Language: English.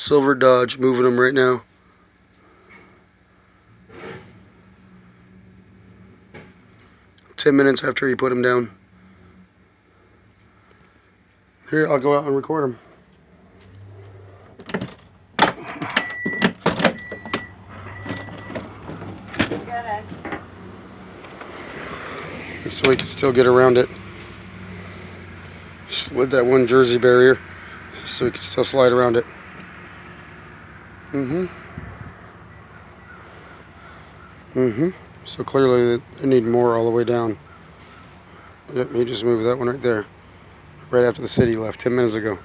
Silver Dodge, moving them right now. "10 minutes after he put them down. Here, I'll go out and record them. So we can still get around it. Slid that one Jersey barrier so we can still slide around it. So clearly they need more all the way down. Yep, he just moved that one right there. Right after the city left 10 minutes ago.